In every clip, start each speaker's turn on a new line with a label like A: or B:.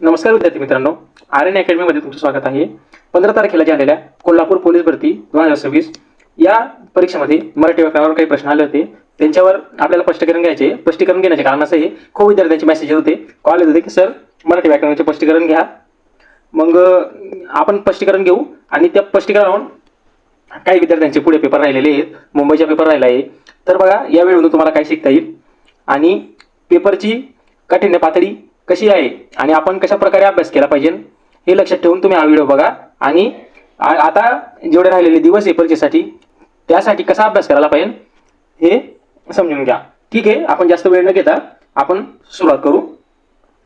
A: नमस्कार विद्यार्थी मित्रांनो, आर्यन अकॅडमीमध्ये तुमचं स्वागत आहे. 15 तारखेला झालेल्या कोल्हापूर पोलीस भरती 2026 या परीक्षेमध्ये मराठी व्याकरणावर काही प्रश्न आले होते. त्यांच्यावर आपल्याला स्पष्टीकरण घ्यायचे. स्पष्टीकरण घेण्याचे कारण असं आहे, खूप विद्यार्थ्यांचे मेसेज होते, कॉल येत होते की सर मराठी व्याकरणाचे स्पष्टीकरण घ्या. मग आपण स्पष्टीकरण घेऊ आणि त्या स्पष्टीकरणावरून काही विद्यार्थ्यांचे पुढे पेपर राहिलेले आहेत, मुंबईचा पेपर राहिला आहे. तर बघा, या वेळेमधून तुम्हाला काय शिकता येईल आणि पेपरची कठीण पातळी कशी आहे आणि आपण कशा प्रकारे अभ्यास केला पाहिजे हे लक्षात ठेवून तुम्ही हा व्हिडिओ बघा. आणि आता जेवढे राहिलेले दिवस आहे परीक्षेसाठी, त्यासाठी कसा अभ्यास करायला पाहिजे हे समजून घ्या. ठीक आहे, आपण जास्त वेळ न घेता आपण सुरुवात करू.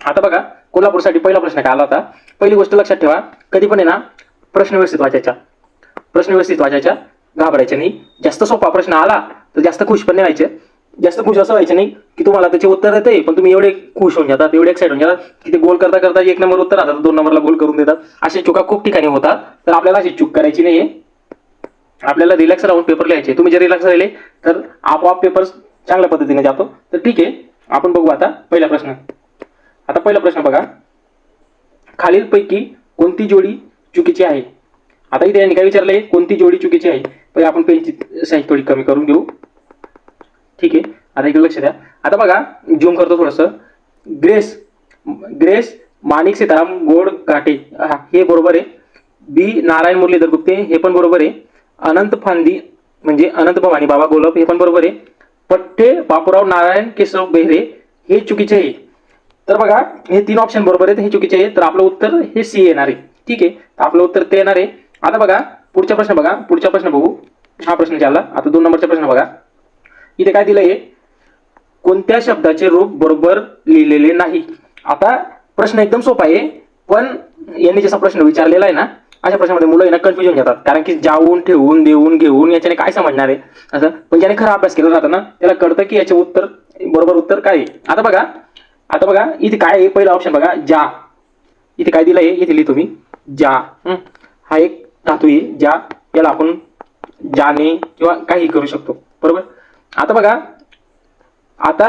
A: आता बघा, कोल्हापूरसाठी पहिला प्रश्न काय आला होता. पहिली गोष्ट लक्षात ठेवा, कधी पण आहे ना प्रश्न व्यवस्थित वाचायचा, घाबरायचं नाही. जास्त सोपा प्रश्न आला तर जास्त खुश पण नाही व्हायचे. जास्त खुश असं व्हायचं नाही की तुम्हाला त्याचे उत्तर येते पण तुम्ही एवढे खुश होऊन जातात, एवढे एक्साइट होऊन जातात की ते गोल करता करता 1 नंबर उत्तर राहतात, 2 नंबरला गोल करून देतात. अशा चुका खूप ठिकाणी होतात. तर आपल्याला अशी चूक करायची नाहीये. आपल्याला रिलॅक्स राहून पेपर लिहायचे. तुम्ही जर रिलॅक्स राहिले तर आपोआप पेपर चांगल्या पद्धतीने जातो. तर ठीक आहे, आपण बघू आता पहिला प्रश्न. आता पहिला प्रश्न बघा, खालीलपैकी कोणती जोडी चुकीची आहे. आता इथे यांनी काय विचारलंय, कोणती जोडी चुकीची आहे. पहिले आपण पेनची साईज थोडी कमी करून घेऊ. ठीक आहे, आता इकडे लक्ष द्या. आता बघा, झूम करतो थोडंसं. ग्रेस माणिक सीताराम गोड घाटे, हे बरोबर आहे. बी नारायण मुरलीधर गुप्ते, हे पण बरोबर आहे. अनंत फांदी म्हणजे अनंत भवानी बाबा गोलप, हे पण बरोबर आहे. पठ्ठे बापूराव नारायण केशव बेहरे, हे चुकीचे आहे. तर बघा, हे 3 ऑप्शन बरोबर आहेत, हे चुकीचे आहे. तर आपलं उत्तर हे सी येणार आहे. ठीक आहे, आपलं उत्तर ते येणार आहे. आता बघा पुढचा प्रश्न बघू. हा प्रश्न झाला. आता 2 नंबरचा प्रश्न बघा. इथे काय दिलंय, कोणत्या शब्दाचे रूप बरोबर लिहिलेले नाही. आता प्रश्न एकदम सोपा आहे, पण यांनी जसा प्रश्न विचारलेला आहे ना, अशा प्रश्नामध्ये मुलं ना कन्फ्युजन घेतात. कारण की जाऊन ठेवून देऊन घेऊन याच्याने काय समजणार आहे असं. पण ज्याने खरा अभ्यास केला जातो ना, त्याला कळतं की याचे उत्तर बरोबर उत्तर काय आहे. आता बघा इथे काय आहे. पहिला ऑप्शन बघा, जा. इथे काय दिलंय, इथे लिहितो मी जा. हा एक धातू आहे जा, याला आपण जाने किंवा काही करू शकतो, बरोबर. आता बघा, आता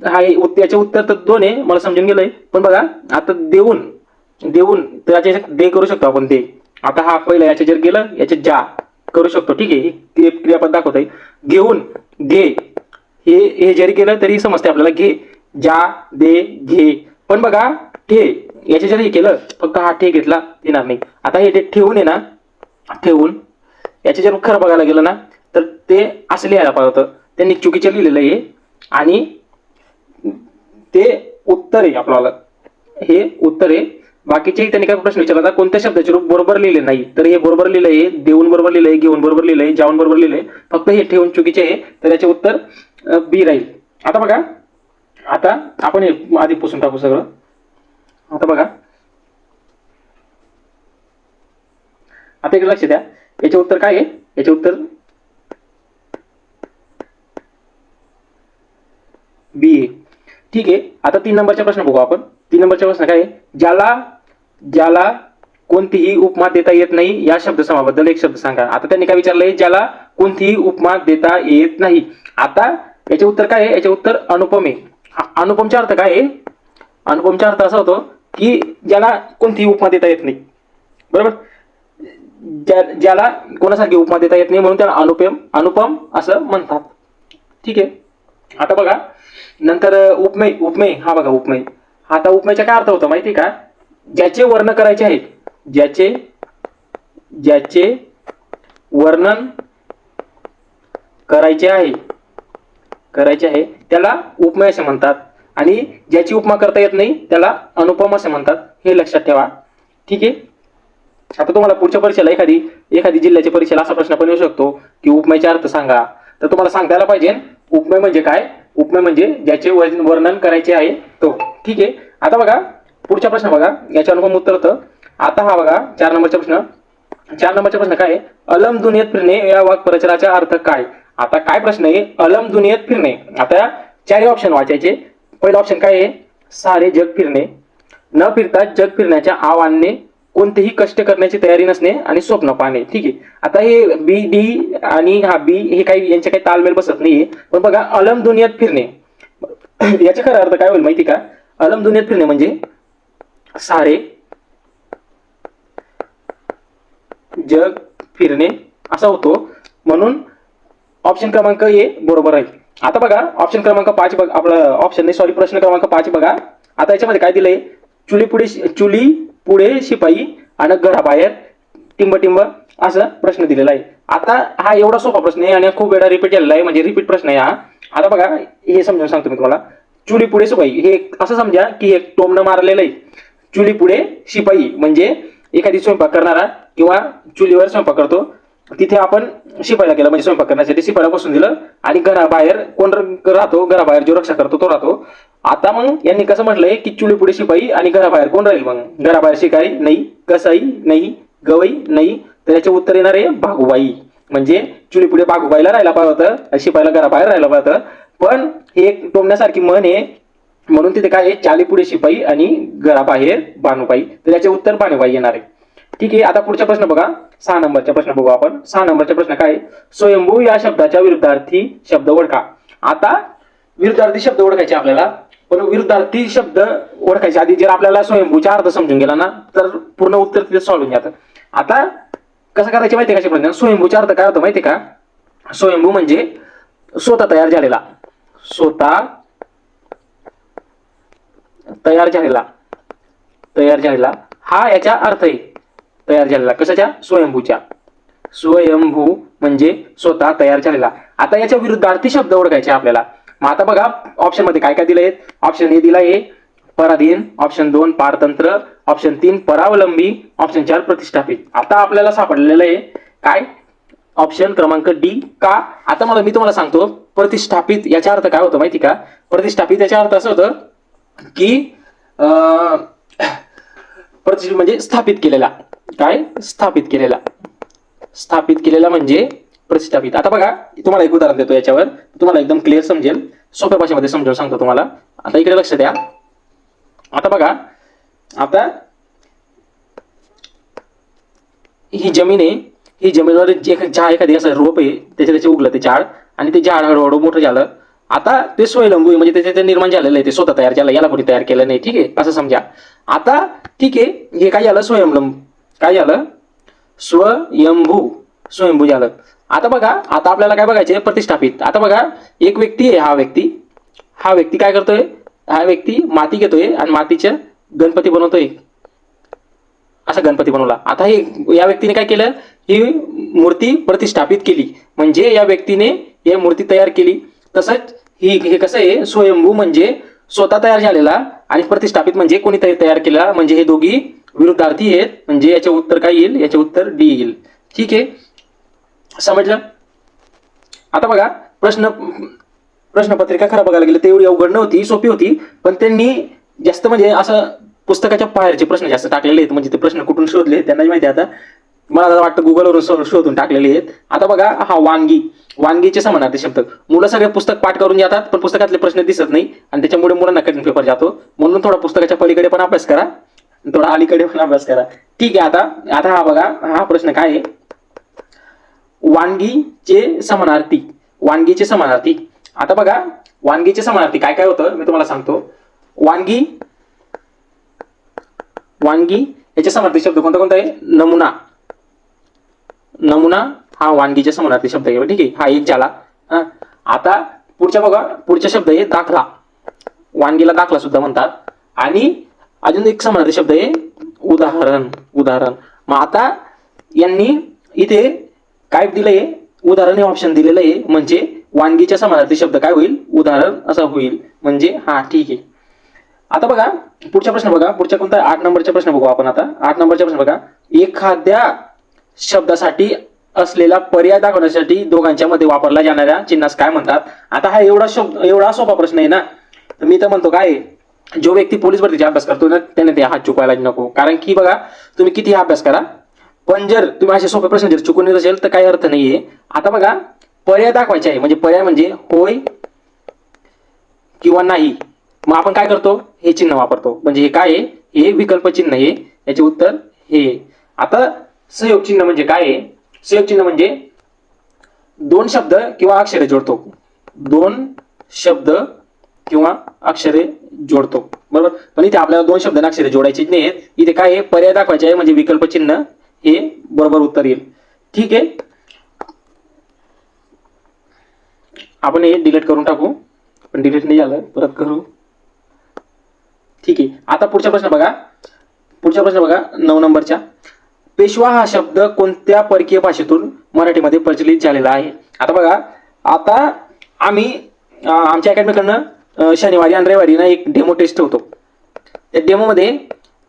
A: हा याचे उत्तर तर 2 आहे, मला समजून गेलंय. पण बघा, आता देऊन तर याचे दे करू शकतो आपण ते. आता हा पहिला याचे जर गेलं, याचे जा करू शकतो. ठीक आहे, ही क्रियापद दाखवत आहे. घेऊन घे, हे जरी केलं तरी समजते आपल्याला. घे, जा, दे, घे. पण बघा, ठे याचे जरी केलं, फक्त हा ठे घेतला येणार नाही. आता हे ठेवून आहे ना, ठेवून याचे जर खरं बघायला गेलं ना, तर ते असं लिहायला पाहिजे होतं. त्यांनी चुकीचं लिहिलेलं आहे आणि ते उत्तर आहे आपल्याला. हे उत्तर आहे. बाकीचे त्यांनी काय प्रश्न विचारला, कोणत्या शब्दाचे रूप बरोबर लिहिले नाही. तर हे बरोबर लिहिलंय, देऊन बरोबर लिहिलंय, घेऊन बरोबर लिहिलंय, जाऊन बरोबर लिहिलंय. फक्त हे ठेवून चुकीचे आहे. तर याचे उत्तर बी राहील. आता बघा, आता आपण हे आधी पुसून टाकू सगळं. आता बघा, आता इकडे लक्ष द्या. याचे उत्तर काय आहे, याचे उत्तर बी आहे. ठीक आहे, आता 3 नंबरचा प्रश्न बघू आपण. 3 नंबरचा प्रश्न काय आहे, ज्याला कोणतीही उपमा देता येत नाही या शब्दसमाबद्दल एक शब्द सांगा. आता त्यांनी काय विचारलंय, ज्याला कोणतीही उपमा देता येत नाही. आता याचे उत्तर काय आहे, याचे उत्तर अनुपम आहे. अनुपमचा अर्थ काय आहे, अनुपमचा अर्थ असा होतो की ज्याला कोणतीही उपमा देता येत नाही, बरोबर. ज्याला कोणासारखी उपमा देता येत नाही म्हणून त्याला अनुपम असं म्हणतात. ठीक आहे, आता बघा नंतर उपमेय. हा बघा, उपमेय. आता उपमेयचा काय अर्थ होतो माहिती का, ज्याचे वर्णन करायचे आहे, ज्याचे वर्णन करायचे आहे त्याला उपमेय असे म्हणतात. आणि ज्याची उपमा करता येत नाही त्याला अनुपम असे म्हणतात. हे लक्षात ठेवा. ठीक आहे, आता तुम्हाला पुढच्या परीक्षेला एखादी जिल्ह्याच्या परीक्षेला असा प्रश्न पण येऊ शकतो की उपमेयचा अर्थ सांगा. तर तुम्हाला सांगता यायला पाहिजे उपमेय म्हणजे काय. उपमेय म्हणजे ज्याचे वर्णन करायचे आहे तो. ठीक आहे, आता बघा पुढचा प्रश्न बघा, याचे अनुपम उत्तर होतं. आता हा बघा 4 नंबरचा प्रश्न. 4 नंबरचा प्रश्न काय आहे, अलम दुनियेत फिरणे या वाक्प्रचाराचा अर्थ काय. आता काय प्रश्न आहे, अलम दुनियेत फिरणे. आता 4 ऑप्शन वाचायचे. पहिला ऑप्शन काय आहे, सारे जग फिरणे. न फिरता जग फिरण्याच्या आव्हानाने कोणतेही कष्ट करण्याची तयारी नसणे आणि स्वप्न पाहणे. ठीक आहे, आता हे बी डी आणि हा बी हे काही यांचे काही तालमेल बसत नाहीये. पण बघा, अलम दुनियेत फिरणे याचा खरा अर्थ काय होईल माहिती का. अलम दुनियेत फिरणे म्हणजे सारे जग फिरणे असा होतो. म्हणून ऑप्शन क्रमांक ए बरोबर आहे. आता बघा ऑप्शन क्रमांक 5 बघा, आपला ऑप्शन नाही सॉरी प्रश्न क्रमांक 5 बघा. आता याच्यामध्ये काय दिलंय, चुली पुढे शिपाई आणि घराबाहेर टिंब असं प्रश्न दिलेला आहे. आता हा एवढा सोपा प्रश्न आहे आणि खूप वेळा रिपीट झालेला आहे, म्हणजे रिपीट प्रश्न आहे हा. आता बघा हे समजून सांगतो मी तुम्हाला. चुली पुढे शिपाई हे असं समजा की एक टोमणं मारलेलं आहे. चुली पुढे शिपाई म्हणजे एखादी स्वयंपाक करणारा किंवा चुलीवर स्वयंपाक करतो, तिथे आपण शिपाईला गेला म्हणजे स्वयंपाक करण्यासाठी शिपाईला बसून दिलं आणि घराबाहेर कोण राहतो, घराबाहेर जो रक्षा करतो तो राहतो. आता मग यांनी कसं म्हटलंय की चुली पुढे शिपाई आणि घराबाहेर कोण राहील, मग घराबाहेर शिकारी नाही, कसाई नाही, गवई नाही, तर याचे उत्तर येणार आहे भागूबाई. म्हणजे चुली पुढे भागूबाईला राहायला पाहिजे होतं, शिपाईला घराबाहेर राहायला पाहिजे होतं. पण हे एक टोमण्यासारखी म्हण आहे, म्हणून तिथे काय आहे, चाली पुढे शिपाई आणि घराबाहेर भानुबाई, तर याचे उत्तर भानुबाई येणार आहे. ठीक आहे. आता पुढचा प्रश्न बघा, 6 नंबरचा प्रश्न बघू आपण. 6 नंबरचा प्रश्न काय आहे, स्वयंभू या शब्दाच्या विरुद्धार्थी शब्द ओळखा. आता विरुद्धार्थी शब्द ओळखायचे आपल्याला, पण विरुद्धार्थी शब्द ओळखायच्या आधी जर आपल्याला स्वयंभूचा अर्थ समजून गेला ना, तर पूर्ण उत्तर तिथे सॉल्व्ह होऊन जातं. आता कसं करायचं माहितीये का, कशा प्रश्न स्वयंभूचा अर्थ काय होतं माहितीये का, स्वयंभू म्हणजे स्वतः तयार झालेला, स्वतः तयार झालेला हा याचा अर्थ आहे. तयार झालेला कशाच्या, स्वयंभूच्या. स्वयंभू म्हणजे स्वतः तयार झालेला. आता याच्या विरुद्धार्थी शब्द ओळखायचे आपल्याला. मग आता बघा ऑप्शन मध्ये काय काय दिलंय. ऑप्शन ए दिला आहे पराधीन, ऑप्शन 2 पारतंत्र, ऑप्शन 3 परावलंबी, ऑप्शन 4 प्रतिष्ठापित. आता आपल्याला सापडलेलं आहे काय, ऑप्शन क्रमांक डी. का, आता मी तुम्हाला सांगतो प्रतिष्ठापित याचा अर्थ काय होतं माहिती का. प्रतिष्ठापित याचा अर्थ असं होतं की प्रतिष्ठित म्हणजे स्थापित केलेला. काय, स्थापित केलेला म्हणजे प्रतिष्ठापित. आता बघा तुम्हाला एक उदाहरण देतो याच्यावर, तुम्हाला एकदम क्लिअर समजेल, सोप्या भाषेमध्ये समजावून सांगतो तुम्हाला. आता इकडे लक्ष द्या. आता बघा, आता ही जमीन आहे, ही जमिनीवर एखादी असं रोप आहे, त्याचे उगलं ते झाड, आणि ते झाड हळूहळू मोठं झालं. आता ते स्वयंभू आहे, म्हणजे त्याचे निर्माण झालेलं आहे, ते स्वतः तयार झालं, याला कोणी तयार केलं नाही. ठीक आहे, असं समजा. आता ठीक आहे, हे काय झालं, काय झालं, स्वयंभू झालं. आता बघा, आता आपल्याला काय बघायचे, प्रतिष्ठापित. आता बघा एक व्यक्ती आहे, हा व्यक्ती काय करतोय, हा व्यक्ती माती घेतोय आणि मातीचे गणपती बनवतोय, असा गणपती बनवला. आता हे या व्यक्तीने काय केलं, ही मूर्ती प्रतिष्ठापित केली, म्हणजे या व्यक्तीने ही मूर्ती तयार केली. तसंच हे कसं आहे, स्वयंभू म्हणजे स्वतः तयार झालेला आणि प्रतिष्ठापित म्हणजे कोणीतरी तयार केला, म्हणजे हे दोघी विरुद्धार्थी आहेत. म्हणजे याचे उत्तर काय येईल, याचे उत्तर डी येईल. ठीक आहे, समजलं. आता बघा प्रश्नपत्रिका खरं बघायला गेलं ते एवढी अवघड नव्हती, सोपी होती, पण त्यांनी जास्त म्हणजे असं पुस्तकाच्या बाहेरचे प्रश्न जास्त टाकलेले आहेत. म्हणजे ते प्रश्न कुठून शोधले त्यांनाही माहिती. आता मला वाटतं गुगलवरून शोधून टाकलेले आहेत. आता बघा हा वांगीचे समानार्थी शब्द. मुलं सगळे पुस्तक पाठ करून जातात, पण पुस्तकातले प्रश्न दिसत नाही आणि त्याच्यामुळे मुलांना कठीण पेपर जातो. म्हणून थोडा पुस्तकाच्या पलीकडे पण अभ्यास करा, थोडा अलीकडे पण अभ्यास करा. ठीक आहे. आता हा बघा, हा प्रश्न काय आहे, वांगीचे समानार्थी. आता बघा वांगीचे समानार्थी काय काय होतं मी तुम्हाला सांगतो. वांगी याचे समानार्थी शब्द कोणता आहे, नमुना हा वांगीचे समानार्थी शब्द आहे. ठीक आहे, हा एक झाला. आता पुढचा शब्द आहे दाखला. वांगीला दाखला सुद्धा म्हणतात. आणि अजून एक समानार्थी शब्द आहे उदाहरण. मग आता यांनी इथे काय दिलंय, उदाहरण हे ऑप्शन दिलेलं आहे, म्हणजे वांगीच्या समानार्थी शब्द काय होईल, उदाहरण असं होईल. म्हणजे हा ठीक आहे. आता बघा पुढचा प्रश्न बघा, पुढचा कोणता 8 नंबरचा प्रश्न बघू आपण. आता 8 नंबरचा प्रश्न बघा, एखाद्या शब्दासाठी असलेला पर्याय दाखवण्यासाठी दोघांच्या मध्ये वापरला जाणाऱ्या चिन्हास काय म्हणतात. आता हा एवढा सोपा प्रश्न आहे ना, तर मी तर म्हणतो काय, जो व्यक्ती पोलीस भरतीचा अभ्यास करतो ना त्याने ते हात चुकवायला नको. कारण की बघा तुम्ही किती अभ्यास करा, पण जर तुम्ही असे सोपे प्रश्न जर चुकून येत असेल तर काही अर्थ नाहीये. आता बघा पर्याय दाखवायचे आहे, म्हणजे पर्याय म्हणजे होय किंवा नाही. मग आपण काय करतो, हे चिन्ह वापरतो. म्हणजे हे काय आहे, हे विकल्प चिन्ह आहे, याचे उत्तर हे. आता सहयोग चिन्ह म्हणजे काय आहे, सहयोग चिन्ह म्हणजे 2 शब्द किंवा अक्षरे जोडतो. 2 शब्द किंवा अक्षरे जोडतो. बरोबर. पण इथे आपल्याला दोन शब्द अक्षरे जोडायचे नाहीत, इथे काय आहे पर्याय दाखवायचे आहे, म्हणजे विकल्प चिन्ह हे बरोबर उत्तर येईल. ठीक आहे, आपण हे डिलीट करून टाकू, पण डिलीट नाही झालं, परत करू. ठीक आहे, आता पुढचा प्रश्न बघा. पुढचा प्रश्न बघा 9 नंबरच्या. पेशवा हा शब्द कोणत्या परकीय भाषेतून मराठीमध्ये प्रचलित झालेला आहे? आता बघा, आता आम्ही आमच्या अकॅडमीकडनं शनिवारी आणि रविवारी ना एक डेमो टेस्ट ठेवतो. त्या डेमोमध्ये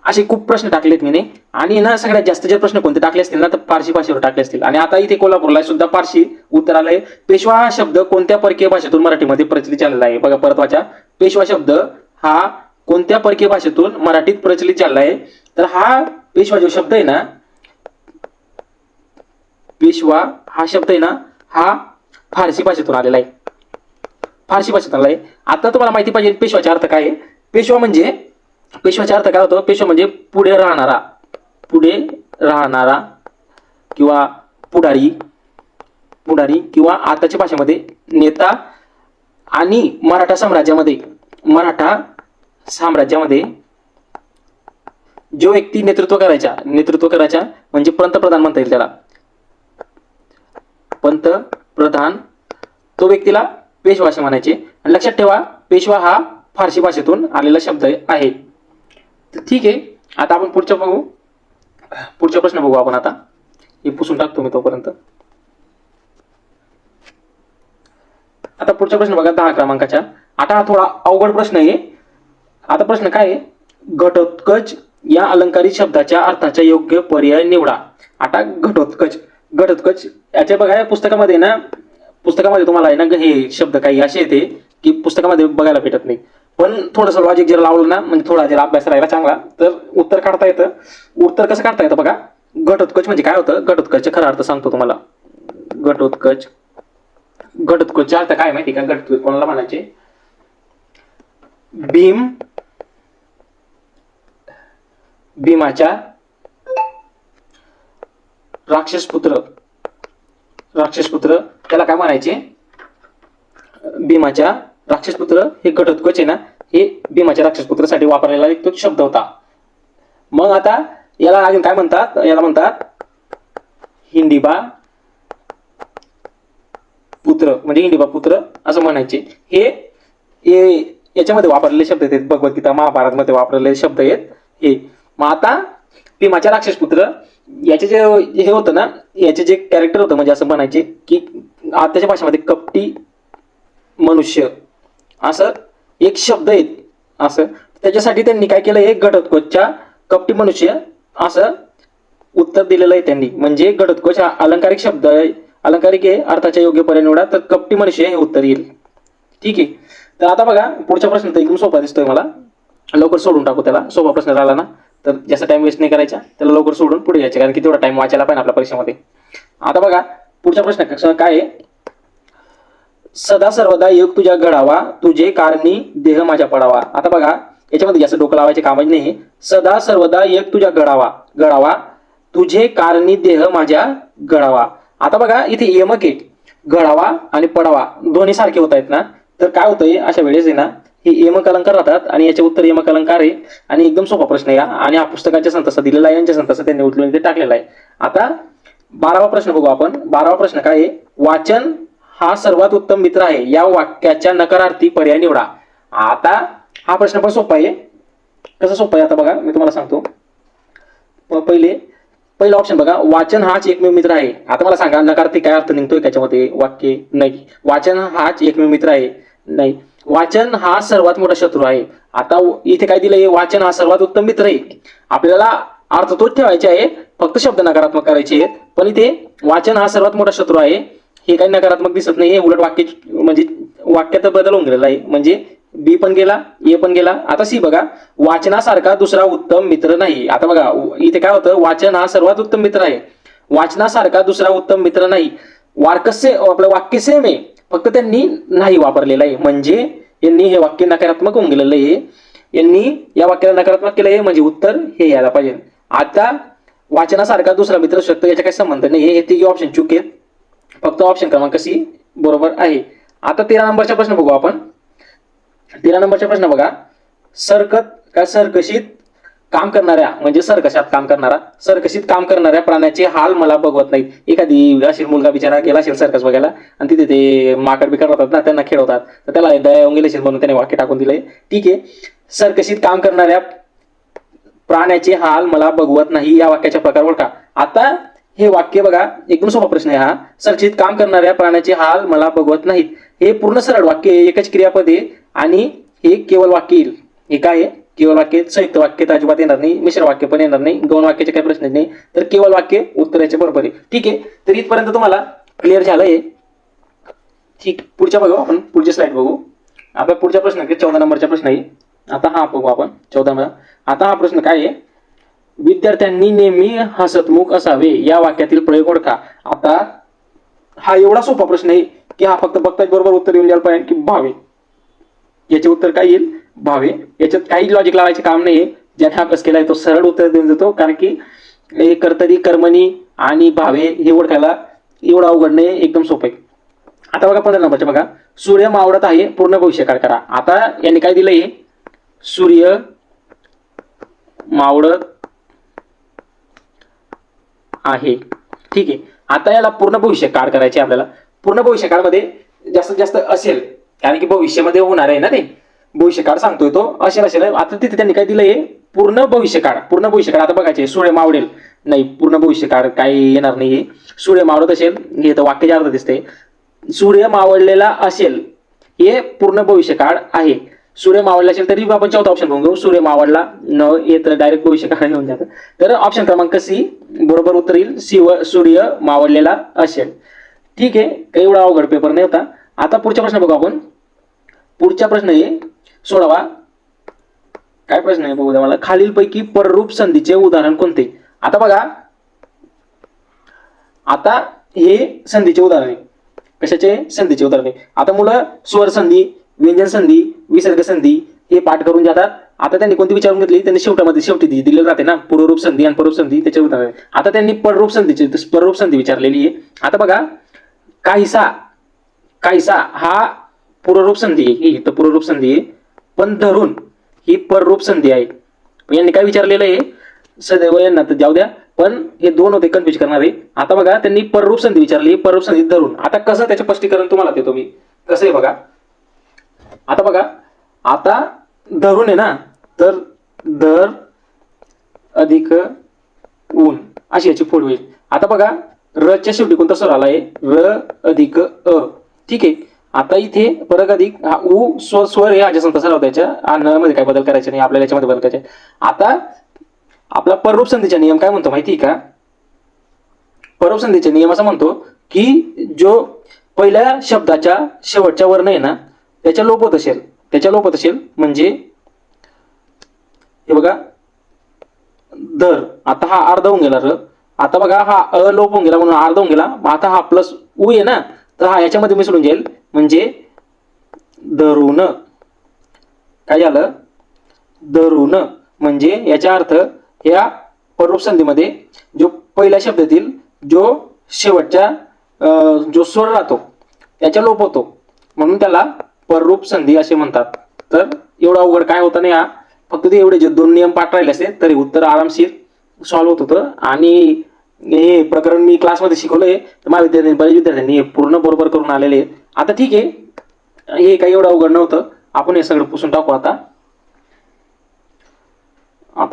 A: असे खूप प्रश्न टाकलेत मी, आणि ना सगळ्यात जास्त जे प्रश्न कोणते टाकले असतील ना, तर पारशी भाषेवर टाकले असतील. आणि आता इथे कोल्हापूरला सुद्धा पारशी उत्तर आलंय. पेशवा हा शब्द कोणत्या परकीय भाषेतून मराठीमध्ये प्रचलित झालेला आहे? बघा परत वाचा. पेशवा शब्द हा कोणत्या परकीय भाषेतून मराठीत प्रचलित झालेला आहे? तर हा पेशवा जो शब्द आहे ना, पेशवा हा शब्द आहे ना, हा फारसी भाषेतून आलेला आहे. फारसी भाषेत आलेला आहे. आता तुम्हाला माहिती पाहिजे पेशवाचा अर्थ काय आहे. पेशवा म्हणजे, पेशवाचा अर्थ काय होतो? पेशवा म्हणजे पुढे राहणारा, पुढे राहणारा किंवा पुढारी, पुढारी किंवा आताच्या भाषेमध्ये नेता. आणि मराठा साम्राज्यामध्ये, मराठा साम्राज्यामध्ये जो व्यक्ती नेतृत्व करायचा म्हणजे पंतप्रधान म्हणता येईल त्याला, पंतप्रधान, तो व्यक्तीला पेशवा असे म्हणायचे. आणि लक्षात ठेवा, पेशवा हा फारसी भाषेतून आलेला शब्द आहे. ठीक आहे, आता आपण पुढचा प्रश्न बघू आपण. आता हे पुसून टाकतो मी तोपर्यंत. आता पुढचा प्रश्न बघा 10 क्रमांकाच्या. आता हा थोडा अवघड प्रश्न आहे. आता प्रश्न काय आहे? घटोत्कच या अलंकारिक शब्दाच्या अर्थाचा योग्य पर्याय निवडा. आता घटोत्कच याच्या बघा पुस्तकामध्ये ना, पुस्तकामध्ये तुम्हाला आहे ना हे शब्द काही असे येते की पुस्तकामध्ये बघायला भेटत नाही. पण थोडंसं लॉजिक जर लावलं ना, म्हणजे थोडा जर अभ्यास राहिला चांगला, तर उत्तर काढता येतं. उत्तर कसं काढता येतं बघा. घटोत्कच म्हणजे काय होतं? घटोत्कचचा खरा अर्थ सांगतो तुम्हाला. घटोत्कचचा अर्थ काय माहिती का? घटोत्कच कोणाला म्हणायचे? भीमाच्या राक्षसपुत्र त्याला काय म्हणायचे? भीमाच्या राक्षसपुत्र हे घटोत्कच आहे ना, हे भीमाच्या राक्षसपुत्रासाठी वापरलेला एक तो शब्द होता. मग आता याला अजून काय म्हणतात? याला म्हणतात हिंडिबा पुत्र, म्हणजे हिंडिबा पुत्र असं म्हणायचे. हे याच्यामध्ये वापरलेले शब्द आहेत, भगवद्गीता महाभारत मध्ये वापरलेले शब्द आहेत हे. मग आता भीमाच्या राक्षसपुत्र याचे जे हे होतं ना, याचे जे कॅरेक्टर होतं, म्हणजे असं म्हणायचे की आताच्या भाषेमध्ये कपटी मनुष्य असं एक शब्द आहे. असं त्याच्यासाठी त्यांनी काय केलं? हे घटोत्कचच्या कपटी मनुष्य असं उत्तर दिलेलं आहे त्यांनी. म्हणजे घटोत्कच हा अलंकारिक शब्द आहे, अलंकारिक आहे, अर्थाच्या योग्य पर्याय निवडा, तर कपटी मनुष्य हे उत्तर येईल. ठीक आहे, तर आता बघा पुढचा प्रश्न तर एकदम सोपा दिसतोय मला, लवकर सोडून टाकू त्याला. सोपा प्रश्न झाला ना, तर जास्त टाइम वेस्ट नाही करायचा, त्याला लवकर सोडून पुढे यायचे, कारण की तेवढा टाइम वाचायला पाहिजे आपल्या परीक्षेमध्ये. आता बघा पुढचा प्रश्न काय आहे? सदा सर्वदा योग तुझ्या घडावा, तुझे कारणी देह माझ्या पडावा. आता बघा याच्यामध्ये जास्त डोकं लावायचे कामच नाही. सदा सर्वदा एक तुझ्या घडावा, तुझे कारणी देह माझ्या घडावा. आता बघा इथे यमक आहे, घडावा आणि पडावा दोन्ही सारखे होत आहेत ना, तर काय होतंय अशा वेळेस आहे ना, हे यमक अलंकार राहतात आणि याचे उत्तर यमक अलंकार आहे. आणि एकदम सोपा प्रश्न आहे आणि हा पुस्तकाच्या संतसा दिलेला आहे, यांच्या संतसा त्यांनी उचलून इथे टाकलेला आहे. आता 12वा प्रश्न बघू आपण. 12वा प्रश्न काय आहे? वाचन हा सर्वात उत्तम मित्र आहे, या वाक्याच्या नकारार्थी पर्याय निवडा. आता हा प्रश्न पण सोपा आहे. कसं सोपं आहे आता बघा, मी तुम्हाला सांगतो. पहिला ऑप्शन बघा, वाचन हाच एकमेव मित्र आहे. आता मला सांगा नकारार्थी काय अर्थ निघतोय त्याच्यामध्ये? वाक्य नाही, वाचन हाच एकमेव मित्र आहे नाही, वाचन हा सर्वात मोठा शत्रू आहे. आता इथे काय दिलंय? वाचन हा सर्वात उत्तम मित्र आहे. आपल्याला अर्थ तोच ठेवायचे आहे, फक्त शब्द नकारात्मक करायचे आहेत. पण इथे वाचन हा सर्वात मोठा शत्रू आहे हे काही नकारात्मक दिसत नाही, उलट वाक्य म्हणजे वाक्यात बदल होऊन गेलेला आहे. म्हणजे बी पण गेला, ए पण गेला. आता सी बघा, वाचनासारखा दुसरा उत्तम मित्र नाही. आता बघा इथे काय होतं? वाचन हा सर्वात उत्तम मित्र आहे, वाचनासारखा दुसरा उत्तम मित्र नाही. आपलं वाक्य सेम आहे, फक्त त्यांनी नाही वापरलेलं आहे. म्हणजे यांनी हे वाक्य नकारात्मक होऊन गेलेलं आहे, यांनी या वाक्याला नकारात्मक केलं आहे, म्हणजे उत्तर हे यायला पाहिजे. आता वाचनासारखा दुसरा मित्र शकतो याचा काही संबंध नाही, हे तिघे ऑप्शन चूक आहेत, फक्त ऑप्शन क्रमांक सी बरोबर आहे. आता 13 नंबरचा प्रश्न बघू आपण. 13 नंबरचा प्रश्न बघा, सरकशीत काम करणाऱ्या म्हणजे सरकशात काम करणारा, सरकशीत काम करणाऱ्या प्राण्याचे हाल मला बघवत नाहीत. एखादी अशी मुलगा बिचारा गेला असेल सर्कस बघायला आणि तिथे ते माकड बिकड राहतात ना, त्यांना खेळवतात, तर त्याला दया येऊन गेली असेल म्हणून त्याने वाक्य टाकून दिलंय. ठीक आहे, सरकशीत काम करणाऱ्या प्राण्याचे हाल मला बघवत नाही या वाक्याच्या प्रकार ओळखा. आता हे वाक्य बघा, एकदम सोपा प्रश्न आहे हा. सरकशीत काम करणाऱ्या प्राण्याचे हाल मला बघवत नाहीत, हे पूर्ण सरळ वाक्य आहे, एकच क्रियापद आहे आणि हे केवळ वाक्य येईल. हे काय आहे? केवळ वाक्य. संयुक्त वाक्य तर अजिबात येणार नाही, मिश्र वाक्य पण येणार नाही, दोन वाक्याचे काही प्रश्न नाही, तर केवळ वाक्य उत्तराचे बरोबर आहे. ठीक आहे, तर इथपर्यंत तुम्हाला क्लिअर झालंय. ठीक, पुढच्या बघू आपण, पुढची स्लाइड बघू. आता पुढचा प्रश्न 14 नंबरचा प्रश्न आहे. आता हा बघू आपण 14. आता हा प्रश्न काय आहे? विद्यार्थ्यांनी नेहमी हसतमुख असावे या वाक्यातील प्रयोग ओळखा. आता हा एवढा सोपा प्रश्न आहे की हा फक्त बघताच बरोबर उत्तर येऊन जायला पाहिजे की भावे. याचे उत्तर काय येईल? भावे. याच्यात काही लॉजिक लावायचे काम नाहीये. ज्याने अभ्यास केलाय तो सरळ उत्तर देऊन देतो, कारण की हे कर्तरी, कर्मणी आणि भावे हे ओळखायला एवढं अवघड नाही, एकदम सोपं आहे. आता बघा 15 नंबरचे बघा, सूर्य मावळत आहे पूर्ण भविष्यकाळ करा. आता यांनी काय दिलंय? सूर्य मावळत आहे. ठीक आहे, आता याला पूर्ण भविष्यकाळ करायचे आपल्याला. पूर्ण भविष्यकाळमध्ये जास्तीत जास्त असेल, कारण की भविष्यामध्ये होणार आहे ना, ते भविष्यकाळ सांगतोय तो, असेल. आता तिथे त्यांनी काय दिलंय? पूर्ण भविष्यकाळ. पूर्ण भविष्यकाळ आता बघायचे, सूर्य मावळेल नाही, पूर्ण भविष्यकाळ काही येणार नाहीये. सूर्य मावळत असेल, हे तर वाक्याच्या अर्थ दिसते. सूर्य मावळलेला असेल हे पूर्ण भविष्यकाळ आहे. सूर्य मावळला असेल तरी आपण चौथा ऑप्शन घेऊन घेऊ, सूर्य मावळला न येत डायरेक्ट भविष्यकाळ घेऊन जातं. तर ऑप्शन क्रमांक सी बरोबर उत्तर येईल, सूर्य मावळलेला असेल. ठीक आहे, काही एवढा अवघड पेपर नाही होता. आता पुढचा प्रश्न बघू आपण. पुढचा प्रश्न आहे 16वा. काय प्रश्न आहे बघू द्या मला. खालीलपैकी पररूप संधीचे उदाहरण कोणते? आता बघा, आता हे संधीचे उदाहरण आहे. कशाचे? संधीचे उदाहरण आहे. आता मुलं स्वर संधी, व्यंजन संधी, विसर्ग संधी हे पाठ करून जातात. आता त्यांनी कोणती विचारून घेतली? त्यांनी शेवटी दिलेलं जाते ना, पूर्वरूप संधी आणि पररूप संधी, त्याचे उदाहरण. आता त्यांनी पररूप संधी विचारलेली आहे. आता बघा, काहीसा हा पूर्वरूप संधी आहे, ही तर पूर्वरूप संधी आहे, पण धरून ही पररूप संधी आहे. यांनी काय विचारलेलं आहे? सदैव यांना तर जाऊ द्या, पण हे दोन होते कन्फ्युज करणारे. आता बघा, त्यांनी पररूप संधी विचारली, पररूप संधी धरून. आता कसं त्याचं स्पष्टीकरण तुम्हाला देतो मी. कसं आहे बघा, आता बघा, आता धरून आहे ना, तर धर अधिक ऊन अशी याची फोड होईल. आता बघा, रच्या शेवटी कोणता स्वर आलाय? र अधिक अ. ठीक आहे, आता इथे परत अधिक हा ऊ स्वर आहे अजसंत सराव त्याच्या, आणि मध्ये काय बदल करायचे नाही आपल्याला, याच्यामध्ये बदल करायचे. आता आपला पररूप संधीचा नियम काय म्हणतो माहिती का? पररूप संधीचा नियम असा म्हणतो की जो पहिल्या शब्दाच्या शेवटच्या वर्ण आहे ना, त्याच्या लोप होत असेल म्हणजे हे बघा, दर. आता हा अर्ध होऊन गेला र. आता बघा, हा अ लोप होऊन गेला म्हणून अर्ध होऊन गेला. आता हा प्लस ऊ आहे ना, तर हा याच्यामध्ये मिसळून जाईल म्हणजे धरून. काय झालं? धरून. म्हणजे याचा अर्थ या पररूप संधीमध्ये जो पहिल्या शब्दातील जो शेवटच्या जो स्वर राहतो त्याच्या लोप होतो, म्हणून त्याला पररूप संधी असे म्हणतात. तर एवढा अवघड काय होतं नाही हा, फक्त ते एवढे जे दोन नियम पाठ राहिले असते तरी उत्तर आरामशीर सॉल्व्ह होत होतं. आणि हे प्रकरण मी क्लासमध्ये शिकवलंय, तर माझ्या बरेच विद्यार्थ्यांनी हे पूर्ण बरोबर करून आलेले. आता ठीक आहे, हे काही एवढं अवघड नव्हतं. आपण हे सगळं पुसून टाकू. आता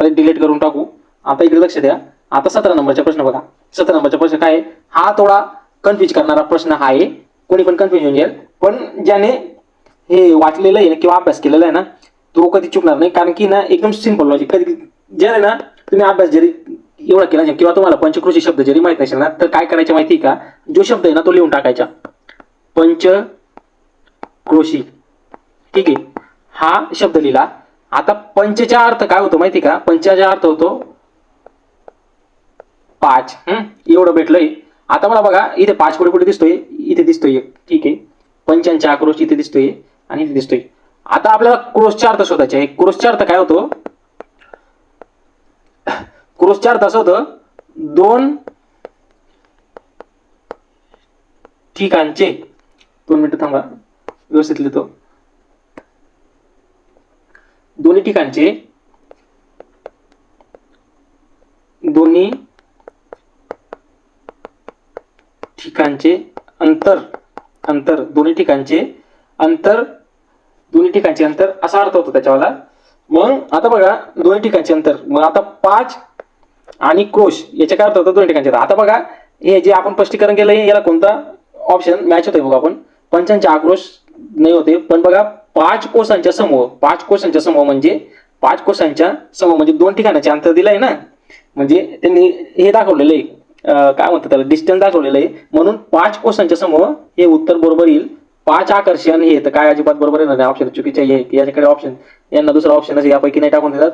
A: डिलीट करून टाकू. आता इकडे लक्ष द्या. आता 17 नंबरचा प्रश्न बघा. 17 नंबरचा प्रश्न काय आहे? हा थोडा कन्फ्युज करणारा प्रश्न हा आहे, कोणी पण कन्फ्युज होऊन जाईल. पण ज्याने हे वाचलेलं आहे किंवा अभ्यास केलेला आहे ना, तो कधी चुकणार नाही, कारण की ना एकदम सिंपल लॉजिक. कधी ज्याने ना तुम्ही अभ्यास जरी एवढा केला किंवा तुम्हाला पंचक्रोशी शब्द जरी माहित नसेल ना, तर काय करायचं माहिती का? जो शब्द आहे ना तो लिहून टाकायचा, पंचक्रोशी. ठीक आहे, हा शब्द लिहिला. आता पंचचा अर्थ काय होतो माहिती का? पंचाचा अर्थ होतो 5. एवढं भेटलंय. आता मला बघा, इथे 5 कुठे दिसतोय? इथे दिसतोय. ठीक आहे, पंचांचा आक्रोश इथे दिसतोय आणि इथे दिसतोय. आता आपल्याला क्रोशचा अर्थ शोधायचा आहे. क्रोशचा अर्थ काय होतो? क्रोशचा अर्थ असं होतं, 2 ठिकाणचे. 2 मिनिटं थांबा, व्यवस्थित लिहितो. दोन्ही ठिकाणचे अंतर दोन्ही ठिकाणचे अंतर असा अर्थ होतो त्याच्यावाला. मग आता बघा दोन्ही ठिकाणचे अंतर, मग आता 5 आणि क्रोश याचे काय अर्थ होतं दोन्ही ठिकाणचे. आता बघा हे जे आपण स्पष्टीकरण केलंय याला कोणता ऑप्शन मॅच होतोय बघा. आपण पंचांचे आक्रोश नाही होते, पण बघा 5 कोसांच्या समूह म्हणजे 2 ठिकाणाचे अंतर दिलंय ना, म्हणजे त्यांनी हे दाखवलेलं आहे, काय म्हणतात त्याला, डिस्टन्स दाखवलेलं आहे. म्हणून 5 कोसांच्या समूह हे उत्तर बरोबर येईल. 5 आकर्षण हे तर काय अजिबात बरोबर आहे ना, ऑप्शन चुकीचे आहे. याच्याकडे ऑप्शन, यांना दुसरा ऑप्शन यापैकी नाही टाकून देतात.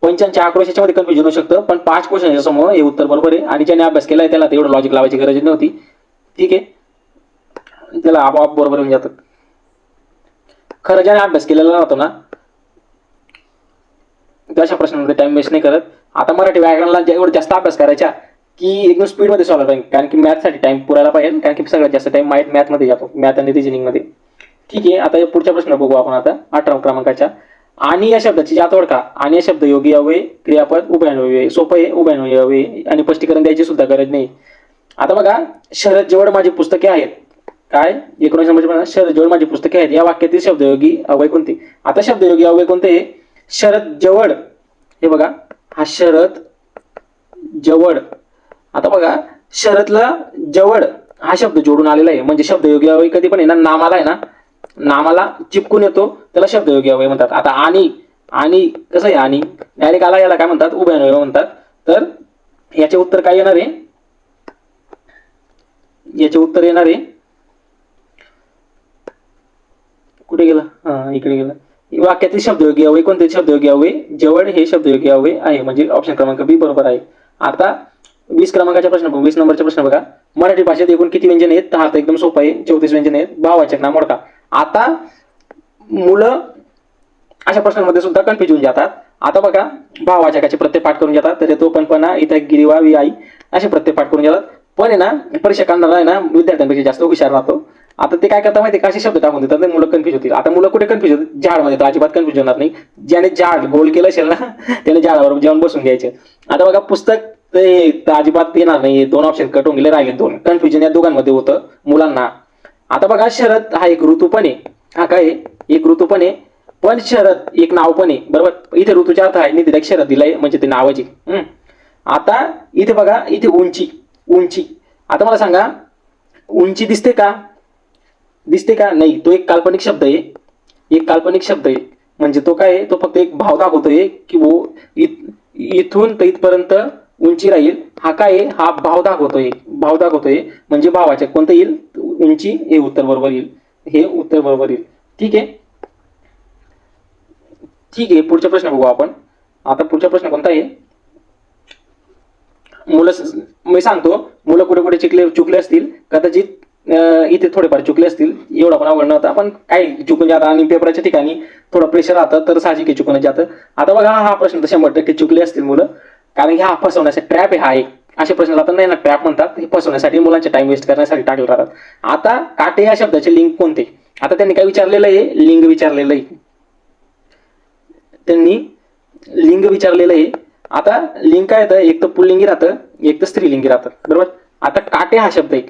A: पंचांच्या आक्रोश याच्यामध्ये कन्फ्युजन होऊ शकतं, पण 5 कोसांच्या समूह हे उत्तर बरोबर आहे. आणि ज्याने अभ्यास केलाय त्याला तेवढं लॉजिक लावायची गरज नव्हती. ठीक आहे, त्याला आपोआप बरोबर होऊन जातं. खरं ज्याने अभ्यास केलेला राहतो ना तशा प्रश्नांमध्ये टाइम वेस्ट नाही करत. आता मराठी व्याकरणाला एवढं जास्त अभ्यास करायचा की एकदम स्पीडमध्ये सॉल्व्ह होईल, कारण की मॅथसाठी टाइम पुरायला पाहिजे, कारण की सगळ्यात जास्त टाइम मॅथमध्ये जातो, मॅथ आणि रिजनिंग मध्ये. ठीक आहे, आता पुढचा प्रश्न बघू आपण आता 18 क्रमांकाच्या. आणि या शब्दाची जात ओळखा. आणि या शब्द योगी अव्यय क्रियापद उभयन्वयी. सोपं आहे, उभयन्वयी आणि स्पष्टीकरण द्यायची सुद्धा गरज नाही. आता बघा, शरद जवळ माझी पुस्तके आहेत. काय 19 नंबरचे, शरद जवळ माझी पुस्तके आहेत या वाक्यातील शब्दयोगी अव्यय कोणते. आता शब्दयोगी अव्यय कोणते, शरद जवळ, हे बघा हा शरद जवळ. आता बघा शरदला जवळ हा शब्द जोडून आलेला आहे, म्हणजे शब्दयोगी अव्यय कधी पण आहे ना, नामाला चिपकून येतो त्याला शब्दयोगी अव्यय म्हणतात. आता आणि कसं आहे, आणि डायरेक्ट आला याला काय म्हणतात, उभयन्वयी म्हणतात. तर याचे उत्तर काय येणार आहे, याचे उत्तर येणार आहे, कुठे गेला, इकडे गेला. वाक्यातील शब्दयोगी अव्यय कोणते, शब्दयोगी अव्यय जवळ हे शब्दयोगी अव्यय आहे, म्हणजे ऑप्शन क्रमांक बी बरोबर आहे. आता 20 क्रमांकाचा प्रश्न बघू. 20 नंबरचा प्रश्न बघा, मराठी भाषेत एकूण किती व्यंजन आहेत. हा तर एकदम सोपा आहे, 34 व्यंजन आहेत. भाववाचक नाम ओळखा. आता मुलं अशा प्रश्नांमध्ये सुद्धा कन्फ्युज होऊन जातात. आता बघा, भाववाचकाचे प्रत्यय पाठ करून जातात, तर तो पणपणा, इथं गिरीवा, वि आई असे प्रत्यय पाठ करून जातात. पण आहे ना, परीक्षा काढणारा आहे ना विद्यार्थ्यांपेक्षा जास्त हुशार राहतो. आता ते काय करता माहिती, कसे शब्द टाकून देतात, मुलं कन्फ्युज होतील. आता मुलं कुठे कन्फ्युज होतील, झाडमध्ये तर अजिबात कन्फ्युज होणार नाही. ज्याने झाड गोल केलं असेल ना त्याने झाडावर जाऊन बसून घ्यायचे. आता बघा पुस्तक ते अजिबात येणार नाही, 2 ऑप्शन कट होऊन गेले, राहिले 2. कन्फ्युजन या दोघांमध्ये होतं मुलांना. आता बघा, शरद हा एक ऋतू पण आहे. हा काय आहे, एक ऋतू पण आहे, पण शरद एक नाव पण आहे, बरोबर. इथे ऋतूचा अर्थ आहे, इथे शरद दिलाय म्हणजे ते नावाची. आता इथे बघा, इथे उंची. आता मला सांगा, उंची दिसते का, नाही. तो एक काल्पनिक शब्द आहे, म्हणजे तो काय आहे, तो फक्त एक भाव दाखवतोय की वो इथून तर इथपर्यंत उंची राहील. हा काय आहे, हा भाव दाखवतोय, म्हणजे भावाच्या कोणतं येईल, उंची, हे उत्तर बरोबर येईल. ठीक आहे, पुढचा प्रश्न बघू आपण. आता पुढचा प्रश्न कोणता आहे, मुलं, मी सांगतो, मुलं कुठे कुठे चुकले असतील, कदाचित इथे थोडेफार चुकले असतील, एवढा पण अवघड नव्हता, पण काही चुकून जातं आणि पेपराच्या ठिकाणी थोडं प्रेशर राहतं, तर साहजिक चुकून जातं. आता बघा, हा प्रश्न तर 100% चुकले असतील मुलं, कारण की हा फसवण्याचा ट्रॅप आहे. हा एक असे प्रश्न राहतात नाही ना, ट्रॅप म्हणतात, हे फसवण्यासाठी, मुलांचे टाइम वेस्ट करण्यासाठी टाकले राहतात. आता काटे या शब्दाचे लिंग कोणते. आता त्यांनी काय विचारलेलं आहे, लिंग विचारलेलं आहे. आता लिंग काय येतं, एक तर पुल्लिंगी राहतं, एक तर स्त्रीलिंगी राहतं, बरोबर. आता काटे हा शब्द आहे,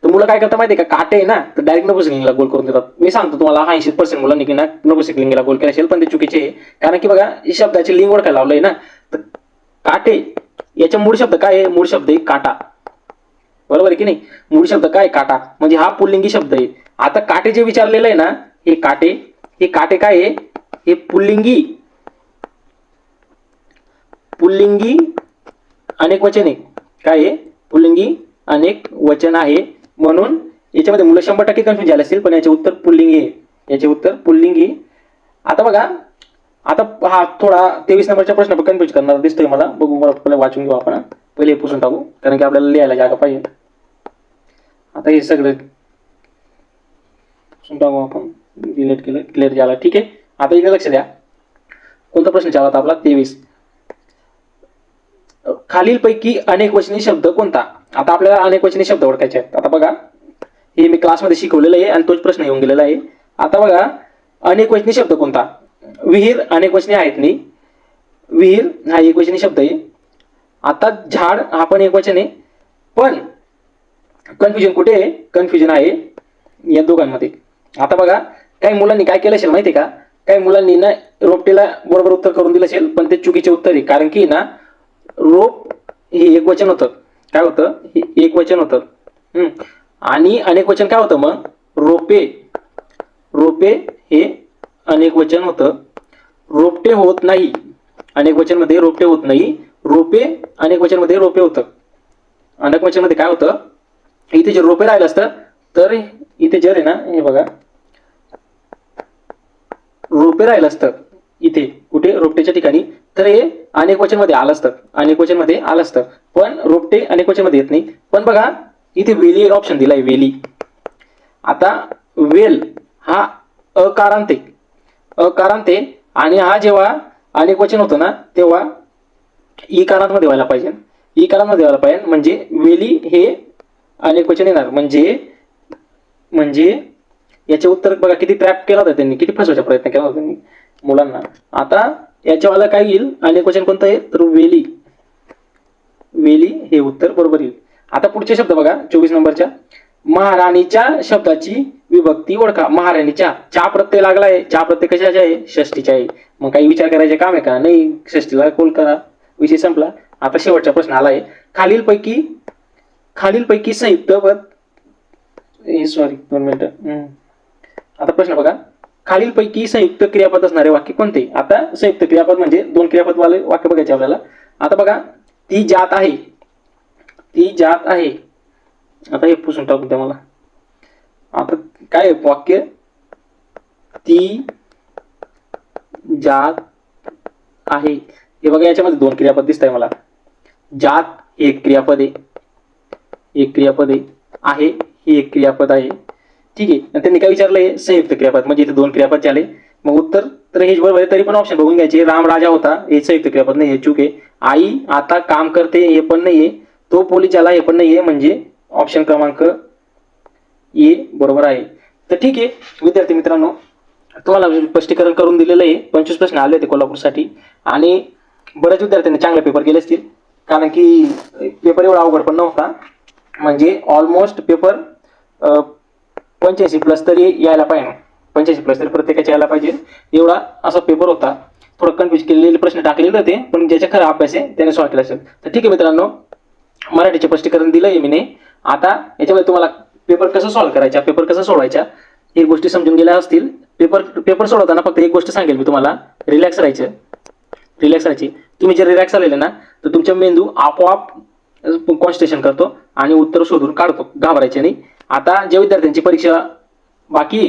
A: तर मुलं काय करतात माहिती आहे का, काटे आहे ना, तर डायरेक्ट नपुंसकलिंगीला गोल करून देतात. मी सांगतो तुम्हाला, 80% मुलांनी की ना नपुंसकलिंगीला गोल केला असेल, पण ते चुकीचे आहे. कारण की बघा, या शब्दाचे लिंग ओळखायला लावलंय ना, तर काटे याचा मूळ शब्द काय आहे, मूळ शब्द आहे काटा, बरोबर आहे की नाही. मूळ शब्द काय, काटा, म्हणजे हा पुल्लिंगी शब्द आहे. आता काटे जे विचारलेलं आहे ना, हे काटे काय आहे, हे पुल्लिंगी अनेक वचन आहे. काय आहे, पुल्लिंगी अनेक वचन आहे. म्हणून याच्यामध्ये मुलं 100% कन्फ्युज झाले असतील, पण याचे उत्तर पुल्लिंगी. आता बघा, आता हा थोडा 23 नंबरचा प्रश्न कन्फ्युज करणार दिसतोय मला. बघू, मला पहिले वाचून घेऊ आपण, पहिले पुसून टाकू, कारण की आपल्याला लिहायला जागा पाहिजे. आता हे सगळं पुसून टाकू आपण, डिलीट केलं, क्लिअर झाला. ठीक आहे, आता इकडे लक्ष द्या, कोणता प्रश्न चालला होता आपला, 23. खालीलपैकी अनेक वचनी शब्द कोणता. आता आपल्याला अनेक वचनी शब्द ओळखायचे आहेत. आता बघा, हे मी क्लासमध्ये शिकवलेलं आहे आणि तोच प्रश्न येऊन गेलेला आहे. आता बघा, अनेक वचनी शब्द कोणता. विहीर अनेक वचने आहेत नाही, विहीर हा एकवचनी शब्द आहे. आता झाड हा पण एकवचन आहे, पण कन्फ्युजन कुठे आहे? कन्फ्युजन आहे या दोघांमध्ये. आता बघा, काही मुलांनी काय केलं असेल माहिती आहे का, काही मुलांनी ना रोपटेला बरोबर उत्तर करून दिलं असेल, पण ते चुकीचे उत्तर आहे. कारण की ना रोप हे एक वचन होतं. काय होतं? हे एक वचन होतं. आणि अनेक वचन काय होतं मग? रोपे. रोपे हे अनेक वचन होतं. रोपटे होत नाही, अनेक वचन मध्ये रोपटे होत नाही. रोपे अनेक वचन मध्ये रोपे होतं. अनेक वचन मध्ये काय होतं? इथे जर रोपे राहिलं असतं तर इथे जर आहे ना, हे बघा रोपे राहिलं असतं इथे कुठे रोपटेच्या ठिकाणी, तर हे अनेक वचन मध्ये आलं असतं. अनेक वचन मध्ये आलं असतं, पण रोपटे अनेक वचन मध्ये येत नाही. पण बघा इथे वेली एक ऑप्शन दिलाय, वेली. आता वेल हा अकारांत आहे, अकारांत आहे. आणि हा जेव्हा अनेक वचन होतं ना तेव्हा ई कारांत मध्ये व्हायला पाहिजे, ई कारांत मध्ये व्हायला पाहिजे. म्हणजे वेली हे अनेक वचन येणार. म्हणजे याचे उत्तर बघा किती ट्रॅप केला होता त्यांनी, किती फसवायचा प्रयत्न केला होता त्यांनी मुलांना. आता याच्यावाला काय येईल? अनेक वचन कोणतं आहे? तर वेली. वेली हे उत्तर बरोबर येईल. आता पुढचे शब्द बघा 24 नंबरच्या. महाराणीच्या शब्दाची विभक्ती ओळखा. महाराणीच्या, चा प्रत्यय लागलाय. चा प्रत्यय कशाचा आहे? षष्टीचा आहे. मग काही विचार करायचे काम आहे का? नाही, षष्टीला कोल करा, विषय संपला. आता शेवटचा प्रश्न आलाय. खालीलपैकी संयुक्त पद, सॉरी 2 मिनिटं. आता प्रश्न बघा, खालीलपैकी संयुक्त क्रियापद असणारे वाक्य कोणते? आता संयुक्त क्रियापद म्हणजे 2 क्रियापद वाले वाक्य बघायचे आपल्याला. आता बघा, ती जात आहे, ती जात आहे. आता हे पुसून टाकू द्या मला. आता काय वाक्य? ती जात आहे. हे बघा याच्यामध्ये 2 क्रियापद दिसत आहे मला. जात एक क्रियापद आहे, एक क्रियापद आहे. ही एक क्रियापद आहे. ठीक आहे. त्यांनी काय विचारलंय? संयुक्त क्रियापद, म्हणजे इथे 2 क्रियापद झाले. मग उत्तर तर हेच बरोबर आहे. तरी पण ऑप्शन बघून घ्यायचे. राम राजा होता, हे संयुक्त क्रियापद नाही, हे चूक आहे. आई आता काम करते, हे पण नाहीये. तो पोलीस झाला, हे पण नाहीये. म्हणजे ऑप्शन क्रमांक ए बरोबर आहे. तर ठीक आहे विद्यार्थी मित्रांनो, तुम्हाला स्पष्टीकरण करून दिलेलं आहे. 25 प्रश्न आले होते कोल्हापूरसाठी आणि बऱ्याच विद्यार्थ्यांनी चांगले पेपर केले असतील, कारण की पेपर एवढा अवघड पण नव्हता. म्हणजे ऑलमोस्ट पेपर 85+ तरी यायला पाहिजे. 85+ तरी प्रत्येकाच्या यायला पाहिजे, एवढा असा पेपर होता. थोडं कन्फ्युज केलेले प्रश्न टाकलेले होते, पण ज्याचा खरा अभ्यास आहे त्याने सॉल्व केला असेल. तर ठीक आहे मित्रांनो, मराठीचे स्पष्टीकरण दिलंय मी. आता याच्यामध्ये तुम्हाला पेपर कसं सॉल्व्ह करायचा, पेपर कसं सोडवायचा हे गोष्टी समजून गेल्या असतील. पेपर सोडवताना फक्त एक गोष्ट सांगेल मी तुम्हाला, रिलॅक्स राहायचं. रिलॅक्स राहायची. तुम्ही जर रिलॅक्स आलेले ना तर तुमच्या मेंदू आपोआप कॉन्सन्ट्रेशन करतो आणि उत्तर शोधून काढतो. घाबरायचे नाही. आता ज्या विद्यार्थ्यांची परीक्षा बाकी,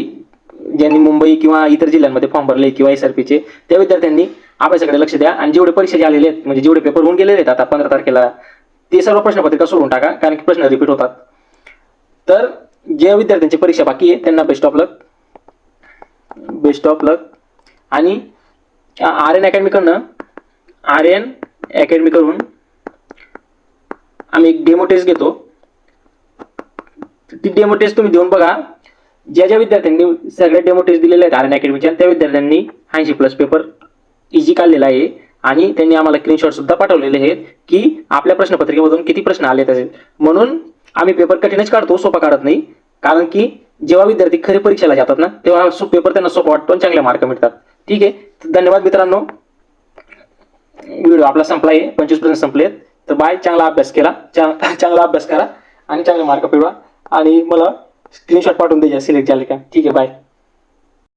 A: ज्यांनी मुंबई किंवा इतर जिल्ह्यांमध्ये फॉर्म भरले किंवा SRPचे, त्या विद्यार्थ्यांनी अभ्यासाकडे लक्ष द्या. आणि जेवढे परीक्षा आलेले आहेत, म्हणजे जेवढे पेपर होऊन गेलेले आहेत आता 15 तारखेला, ते सर्व प्रश्नपत्रिका सोडून टाका, कारण की प्रश्न रिपीट होतात. तर ज्या विद्यार्थ्यांची परीक्षा बाकी आहे त्यांना best of luck, best of luck. आणि आर्यन अकॅडमी कडून आम्ही एक डेमो टेस्ट घेतो. ती डेमो टेस्ट तुम्ही देऊन बघा. ज्या विद्यार्थ्यांनी सगळे डेमो टेस्ट दिलेले आहेत आर्यन अकॅडमीच्या, त्या विद्यार्थ्यांनी 80+ पेपर इझी काढलेला आहे. आणि त्यांनी आम्हाला स्क्रीनशॉट सुद्धा पाठवलेले आहेत की आपल्या प्रश्नपत्रिकेमधून किती प्रश्न आले असेल. म्हणून आम्ही पेपर कठीणच काढतो, सोपा काढत नाही. कारण की जेव्हा विद्यार्थी खरी परीक्षेला जातात ना तेव्हा पेपर त्यांना सोपा वाटतो आणि चांगले मार्क मिळतात. ठीक आहे, धन्यवाद मित्रांनो. व्हिडिओ आपला संपला आहे, 25 प्रश्न संपलेत. तर बाय. चांगला अभ्यास केला, चांगला अभ्यास करा आणि चांगले मार्क मिळवा. आणि मला स्क्रीनशॉट पाठवून द्यायचे सिलेक्ट झाले का. ठीक आहे, बाय.